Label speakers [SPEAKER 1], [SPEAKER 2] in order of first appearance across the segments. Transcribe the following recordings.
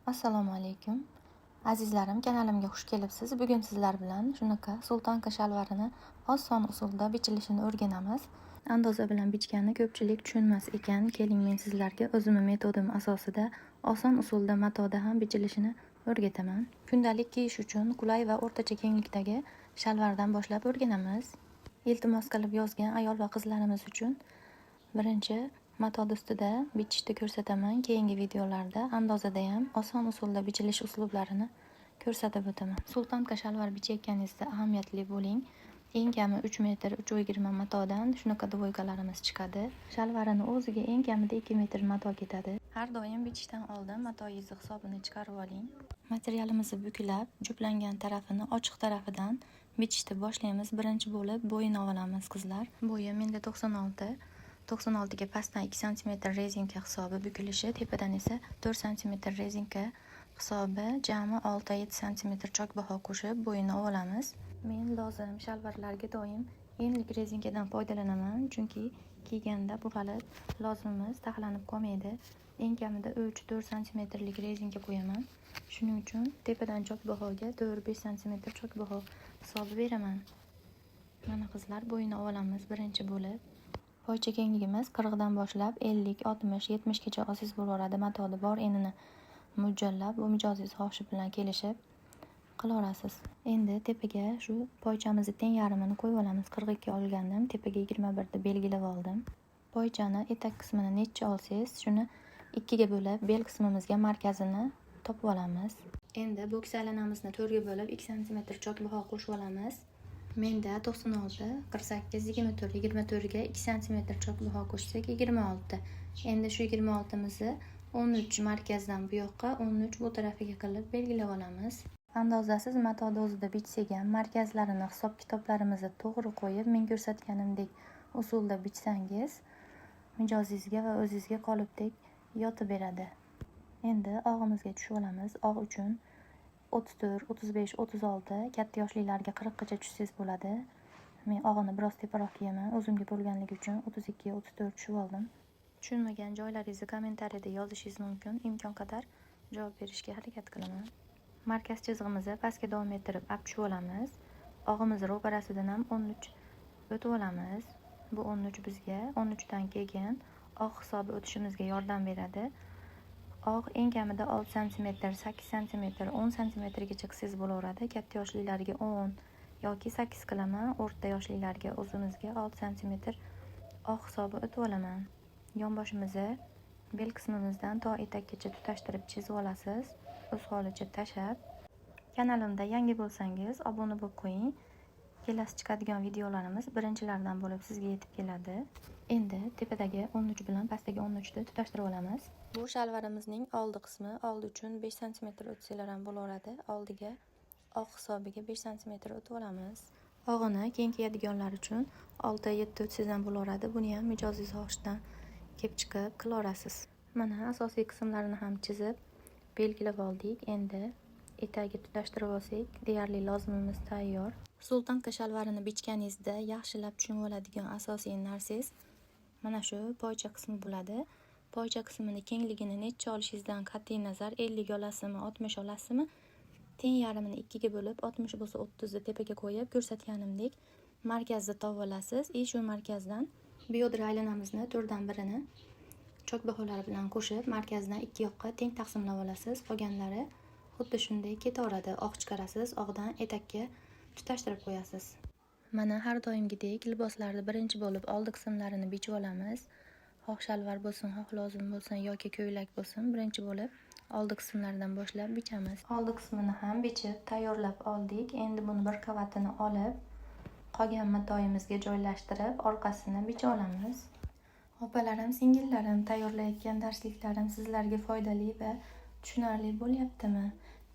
[SPEAKER 1] Assalomu alaykum. Azizlarim, kanalimga xush kelibsiz. Bugun sizlar bilan shunaqa sultonka shalvarini oson usulda bichilishini o'rganamiz. Andoza bilan bichganni ko'pchilik tushunmas ekan. Keling, men sizlarga o'zimning metodim asosida oson usulda matoda ham bichilishini o'rgataman. Kundalik kiyish uchun qulay va o'rtacha kenglikdagi shalvardan boshlab o'rganamiz. Iltimos qilib yozgan ayol va qizlarimiz uchun birinchi matod ustida bichishni ko'rsataman. Keyingi videolarda andozada ham oson usulda bichilish uslublarini ko'rsatib o'taman. Sultonka shalvar bichayotganingizda ahamiyatli bo'ling. Eng kami 3 metr 3,20 matodan shunaqa dvoykalarimiz chiqadi. Shalvarini o'ziga eng kamida 2 metr mato ketadi. Har doim bichishdan oldin matoyingizni hisobini chiqarib oling. Materialimizni buklab, juplangan tarafini ochiq tarafidan bichishni boshlaymiz. Birinchi bo'lib bo'yini olamiz qizlar. Bo'yi menda 96 ga pastdan 2 cm rezinka hisobi bukilishi, tepadan esa 4 cm rezinka hisobi, jami 6-7 cm chokbaho qo'shib bo'yini olamiz. Men lozim shalvarlarga doim enlik rezinkadan foydalanaman, chunki kiyganda bu hali lozimimiz taxlanib qolmaydi. Eng kamida 3-4 cm lik rezinka qo'yaman. Shuning uchun tepadan chokbahoga 4-5 cm chokbaho hisobi beraman. Mana qizlar, bo'yini olamiz birinchi bo'lib. Poycha kengligimiz 40 dan boshlab 50, 60, 70 gacha olsangiz bo'laveradi. Matoni bor enini mo'ljallab, bu mijozingiz xohishi bilan kelishib qilaverasiz. Endi tepaga shu poychamizni teng yarmini qo'yib olamiz. 42 olgandim, tepaga 21 deb belgilab oldim. Poychani etak qismini necha olsangiz, shuni 2 ga bo'lib, bel qismimizga markazini topib olamiz. Endi bo'ks aylanamizni 4 ga bo'lib 2 cm chokbaho qo'shib olamiz. Menda 96, 48, 24, 24 ga 2 cm chokbaho qo'shsak 26. Endi shu 26 mizni 13 markazdan bu yoqqa, 13 bu tarafiga qilib belgilab olamiz. Andozasiz mato dozida bichsak ham markazlarini hisob kitoblarimizni to'g'ri qo'yib, men ko'rsatganimdek usulda bichsangiz mijozingizga va o'zingizga qolipdek yotib beradi. Endi og'imizga tushib olamiz. Og' uchun 34, 35, 36, katta yoshlilarga 40 gacha tushsangiz bo'ladi. Men og'ini biroz teparoq kiyaman, o'zimga bo'lganligi uchun 32, 34 tushib oldim. Tushunmagan joylaringizni kommentariyada yozishingiz mumkin. Imkon qadar javob berishga harakat qilaman. Markaz chizig'imizni pastga davom ettirib olib tushib olamiz. Og'imizni ro'parasidan ham 13 o'tib olamiz. Bu 13 bizga 13 dan keyin og' hisobi o'tishimizga yordam beradi. Og' eng kamida 6 cm, 8 cm, 10 cm gacha qilsangiz bo'laveradi. Katta yoshlilarga 10 yoki 8 qilaman. O'rta yoshlilarga o'zimizga 6 cm og' hisobi o'tib olaman. Yonboshimizni bel qismimizdan to etakgacha tutashtirib chizib olasiz. O'z holicha tashab. Kanalimda yangi bo'lsangiz obuna bo'lib qo'ying. Kelasi chiqadigan videolarimiz birinchilardan bo'lib sizga yetib keladi. Endi tepadagi 13 bilan pastdagi 13 ni tutashtirib olamiz. Bu shalvarimizning oldi qismi. Oldi uchun 5 cm o'tsanglar ham bo'laveradi. Oldiga og' hisobiga 5 cm o'tib olamiz. Og'ini keng kiyadiganlar uchun 6-7 o'tsangiz ham bo'laveradi. Buni ham mijozingiz xohishidan kelib chiqib qilaverasiz. Mana asosiy qismlarini ham chizib belgilab oldik. Endi etagiga tutashtirib olsak, deyarli lozimimiz tayyor. Sultonka shalvarini bichganingizda yaxshilab tushunib oladigan asosiy narsangiz mana shu poycha qismi bo'ladi. Poycha qismini kengligini necha olishingizdan qat'iy nazar 50 olasizmi, 60 olasizmi, teng yarmini 2 ga bo'lib 60 bo'lsa 30 ni tepaga qo'yib ko'rsatganimdek markazni topib olasiz. Shu markazdan biyodra aylanamizni 4 dan 1 ni chokbaholari bilan qo'shib markazdan 2 yoqqa teng taqsimlab olasiz. Qolganlari xuddi shunday ketaveradi. Og' chiqarasiz, og'dan etakka tutashtirib qo'yasiz. Mana har doimgidek liboslarni birinchi bo'lib oldi qismlarini bichib olamiz. Xoh shalvar bo'lsin, xoh lozim bo'lsin yoki ko'ylak bo'lsin, birinchi bo'lib oldi qismlaridan boshlab bichamiz. Oldi qismini ham bichib tayyorlab oldik. Endi buni bir qavatini olib, qolgan matoyimizga joylashtirib, orqasini bicha olamiz. Opalarim, singillarim, tayyorlayotgan darsliklarim sizlarga foydali va tushunarli bo'lyaptimi?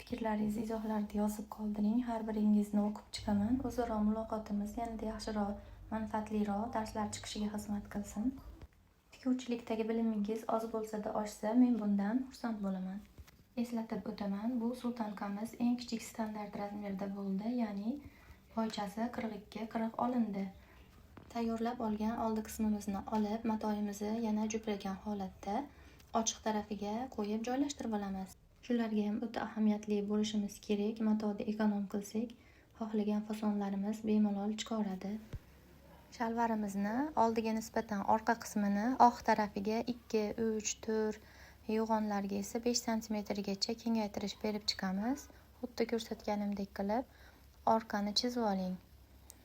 [SPEAKER 1] Fikrlaringizni izohlarda yozib qoldiring. Har biringizni o'qib chiqaman. O'zaro muloqotimiz yanada yaxshiroq, manfaatliroq darslar chiqishiga xizmat qilsin. Tikuvchilikdagi bilimingiz oz bo'lsa-da oshsa, men bundan xursand bo'laman. Eslatib o'taman, bu sultonkamiz eng kichik standart razmerda bo'ldi, ya'ni poychasi 42 ga 40 olindi. Tayyorlab olgan oldi qismimizni olib, matoyimizni yana juplagan holatda ochiq tarafiga qo'yib joylashtirib olamiz. Shularga ham o'ta ahamiyatli bo'lishimiz kerak. Matoni ekonom qilsak, xohlagan fasonlarimiz bemalol chiqaradi. Shalvarimizni oldiga nisbatan orqa qismini oq tarafiga 2, 3, 4, yo'g'onlarga esa 5 cm gacha kengaytirish berib chiqamiz. Xuddi ko'rsatganimdek qilib orqani chizib oling.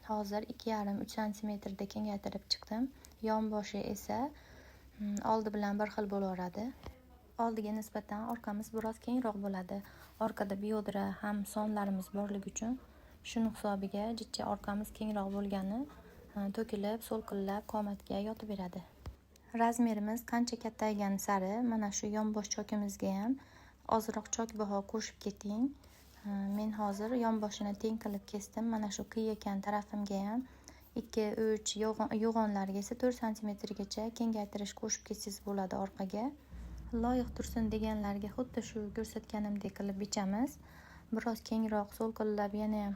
[SPEAKER 1] Hozir 2,5-3 cm da kengaytirib chiqdim. Yonboshi esa oldi bilan bir xil bo'laveradi. Oldiga nisbatan orqamiz biroz kengroq bo'ladi. Orqada biodra ham sonlarimiz borligi uchun shuni hisobiga jichcha orqamiz kengroq bo'lgani to'kilib, so'lqillab qomatga yotib beradi. Razmerimiz qancha kattaygani sari mana shu yonbosh chokimizga ham ozroq chokbaho qo'shib keting. Men hozir yonboshini teng qilib kesdim. Mana shu qiyakan tarafimga ham 2, 3 yo'g'onlarga esa 4 cm gacha kengaytirish qo'shib ketsangiz bo'ladi orqaga. Loyiq tursin deganlarga xuddi shu ko'rsatganimdek qilib bichamiz. Biroz kengroq so'lqillab yana ham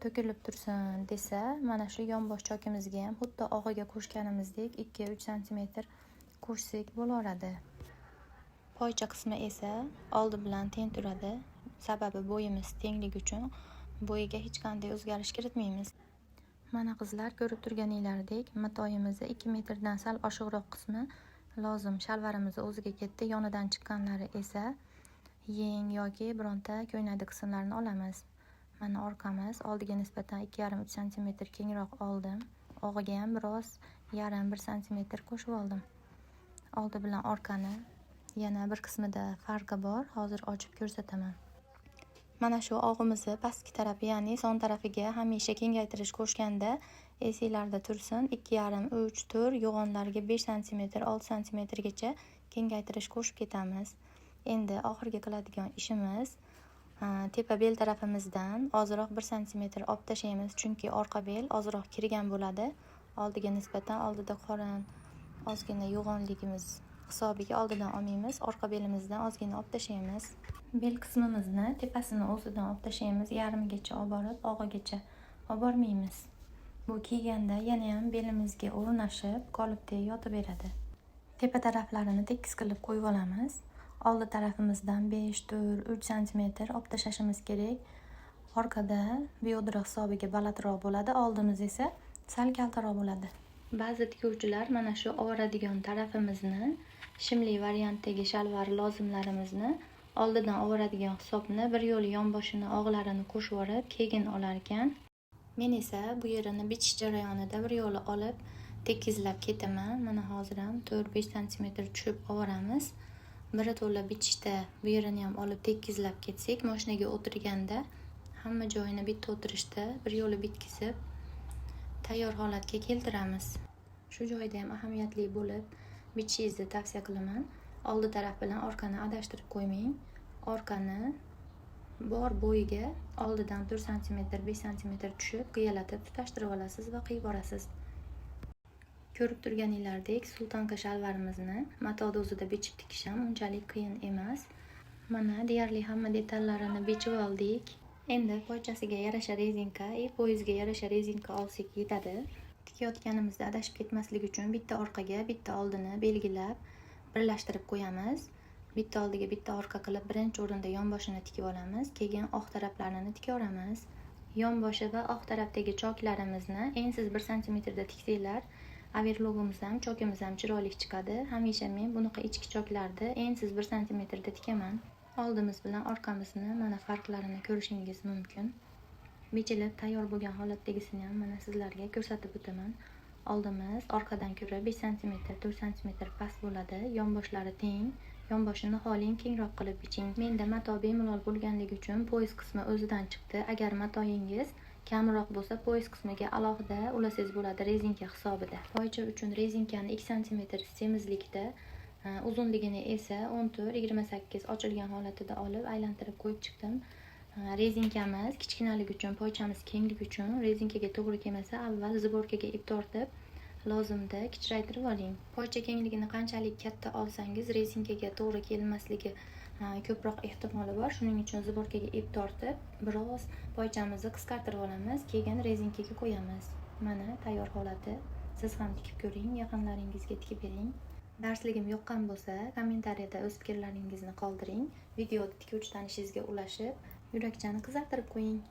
[SPEAKER 1] to'kilib tursin desa, mana shu yonbosh chokimizga ham xuddi og'iga qo'shganimizdek 2-3 cm qo'shsak bo'laveradi. Poycha qismi esa oldi bilan teng turadi. Sababi bo'yimiz tengligi uchun bo'yiga hech qanday o'zgarish kiritmaymiz. Mana qizlar, ko'rib turganinglardek matoyimizni 2 metrdan sal oshiqroq qismi lozim. Shalvarimiz o'ziga ketdi. Yonidan chiqqanlari esa yeng yoki bironta ko'ynakli qismlarni olamiz. Mana orqamiz oldiga nisbatan 2,5-3 cm kengroq oldim. Og'iga ham biroz 0,5-1 cm qo'shib oldim. Oldi bilan orqani yana bir qismida farqi bor. Hozir ochib ko'rsataman. Mana shu og'imizni pastki tarafi, ya'ni son tarafiga hamisha kengaytirish qo'shganda esinglarda tursin. 2,5, 3, 4 yo'g'onlarga 5 cm, 6 cm gacha kengaytirish qo'shib ketamiz. Endi oxirgi qiladigan ishimiz tepa bel tarafimizdan ozroq 1 cm olib tashlaymiz, chunki orqa bel ozroq kirgan bo'ladi. Oldiga nisbatan oldida qorin ozgina yo'g'onligimiz hisobiga oldidan olmaymiz, orqa belimizdan ozgina olib tashlaymiz. Bel qismimizni tepasini o'zidan olib tashlaymiz, yarmigacha olib borib og'igacha olib bormaymiz. Bu kiyganda yana ham belimizga o'rnashib qolipdek yotib beradi. Tepa taraflarini tekis qilib qo'yib olamiz. Oldi tarafimizdan 5, 4, 3 cm olib tashlashimiz kerak. Orqada biodra hisobiga balandroq bo'ladi, oldimiz esa sal kaltaroq bo'ladi. Ba'zi tikuvchilar mana shu ovoradigan tarafimizni, shimli variantdagi shalvar lozimlarimizni oldidan ovoradigan hisobni bir yo'l yonboshini og'larini qo'shib yorib keyin olar ekan. Men esa bu yerini bichish jarayonida bir yo'li olib tekizlab ketaman. Mana hozir ham 4-5 cm tushib ovoramiz. Biri to'la bichishda bu yerini ham olib tekizlab ketsak, mashinaga o'tirganda hamma joyini bitta o'tirishda bir yo'li bitkizib tayyor holatga keltiramiz. Shu joyda ham ahamiyatli bo'lib bichishingizni tavsiya qilaman. Oldi taraf bilan orqani adashtirib qo'ymang. Orqani bor bo'yiga oldidan 4 cm, 5 cm tushib qiyalatib tutashtirib olasiz va qiyib borasiz. Ko'rib turganinglardek sultanka shalvarimizni mato dozida bichib tikish ham unchalik qiyin emas. Mana deyarli hamma detallarini bichib oldik. Endi poychasiga yarasha rezinka, poyizga yarasha rezinka olsak yetadi. Tikayotganimizda adashib ketmaslik uchun bitta orqaga, bitta oldini belgilab birlashtirib qo'yamiz. Bitta oldiga, bitta orqa qilib birinchi o'rinda yonboshini tikib olamiz. Keyin oq taraflarini tikaveramiz. Yonboshi va oq tarafdagi choklarimizni ensiz 1 cm da tiksanglar, overlogimiz ham, chokimiz ham chiroyli chiqadi. Hamisha men bunaqa ichki choklarni ensiz 1 cm da tikaman. Oldimiz bilan orqamizni mana farqlarini ko'rishingiz mumkin. Bichilib tayyor bo'lgan holatdagisini ham mana sizlarga ko'rsatib o'taman. Oldimiz orqadan ko'ra 5 cm, 4 cm past bo'ladi. Yonboshlari teng. Yonboshini xoling kengroq qilib biching. Menda mato bemalol bo'lganligi uchun poyiz qismi o'zidan chiqdi. Agar matoyingiz kamroq bo'lsa, poyiz qismiga alohida ulasangiz bo'ladi rezinka hisobida. Poycha uchun rezinkani 2 cm semizlikda, uzunligini esa 14-28 ochilgan holatida olib aylantirib qo'yib chiqdim. Rezinkamiz kichkinaligi uchun, poychamiz kengligi uchun rezinkaga to'g'ri kelmasa, avval ziborkaga ip tortib lozimda kichraytirib oling. Poycha kengligini qanchalik katta olsangiz rezinkaga to'g'ri kelmasligi ko'proq ehtimoli bor. Shuning uchun ziborkaga ip tortib biroz poychamizni qisqartirib olamiz, keyin rezinkaga qo'yamiz. Mana tayyor holati. Siz ham tikib ko'ring, yaqinlaringizga tikib bering. Darsligim yoqqan bo'lsa, kommentariyada o'z fikrlaringizni qoldiring. Videoni tikuvchi tanishingizga ulashib, yurakchani qizartirib qo'ying.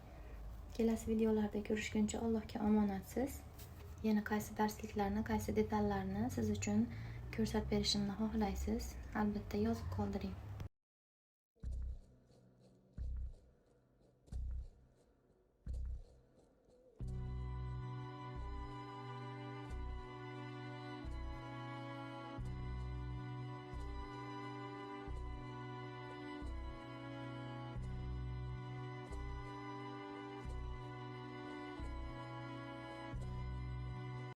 [SPEAKER 1] Kelasi videolarda ko'rishguncha Allohga omonatsiz. Yana qaysi darsliklarni, qaysi detallarni siz uchun ko'rsatib berishimni xohlaysiz, albatta yozib qoldiring.